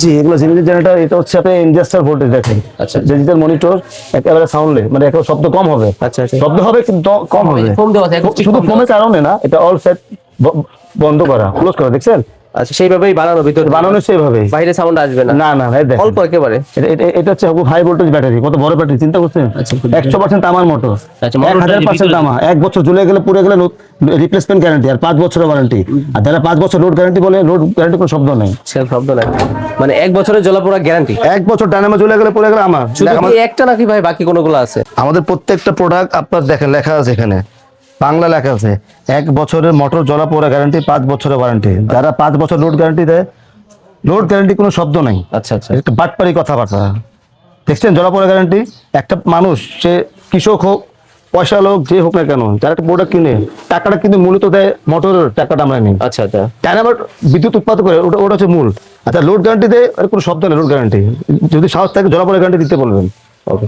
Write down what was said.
জি, এগুলো generator generator, এটা হচ্ছে আপনি ইনজাস্টার ভোল্টেজ দেখেন। আচ্ছা। ডিজিটাল মনিটর, একেবারে সাউন্ডলেস, মানে একেবারে শব্দ কম হবে। আচ্ছা, আচ্ছা। শব্দ হবে কিন্তু কম হবে। ফোম দেওয়া আছে, acoustic শুধু foam ফোমের কারণে না, এটা অল সেট বন্ধ করা, ক্লোজ করা, দেখছেন? আচ্ছা, সেইভাবেই বানানো, ভিতরে বানানো সেভাবে। বাইরে সাউন্ড আসবে না। না না, এই দেখেন। অল্প একেবারে। এটা হচ্ছে হাই ভোল্টেজ ব্যাটারি, কত বড় ব্যাটারি চিন্তা করছেন? আচ্ছা, 100% তামার মোটর, আচ্ছা, মোটরটা 1000% তামা, 1 বছর জ্বলে গেলে পুড়ে গেলে রিপ্লেসমেন্ট গ্যারান্টি, আর 5 বছরের ওয়ারেন্টি। আর যারা 5 বছর লোড গ্যারান্টি বলে, লোড গ্যারান্টি কোনো শব্দ নেই, সেল শব্দ নাই, মানে 1 বছরের জ্বলা-পোড়া গ্যারান্টি। 1 বছর ডায়নামো জ্বলে গেলে পুড়ে গেলে আমার। শুধু কি একটা নাকি ভাই, বাকি কোনগুলো আছে? আমাদের প্রত্যেকটা প্রোডাক্ট আপনার দেখেন লেখা আছে এখানে, বাংলা লেখা আছে 1 বছরের মোটর জ্বলা পোড়া গ্যারান্টি, 5 বছরের ওয়ারেন্টি। যারা 5 বছর লোড গ্যারান্টি দেয়, লোড গ্যারান্টি কোনো শব্দ নাই। আচ্ছা, আচ্ছা। একটা বাটপারি কথাবার্তা, দেখছেন? জ্বলা পোড়া গ্যারান্টি। একটা মানুষ, সে কৃষক হোক, পয়সা লোক, যে হোক না কেন, যারা একটা প্রোডাক্ট কিনে, টাকাটা কিন্তু মূলত দেয় মোটরের, টাকাটা আমরা নিই। আচ্ছা, আচ্ছা। ডায়নামো বিদ্যুৎ উৎপাদন করে, ওটা ওটা হচ্ছে মূল। আচ্ছা, লোড গ্যারান্টি দেয়, আর কোনো শব্দ নেই লোড গ্যারান্টি। যদি সাহস থাকে জ্বলা পোড়া গ্যারান্টি দিতে বলবেন। ওকে।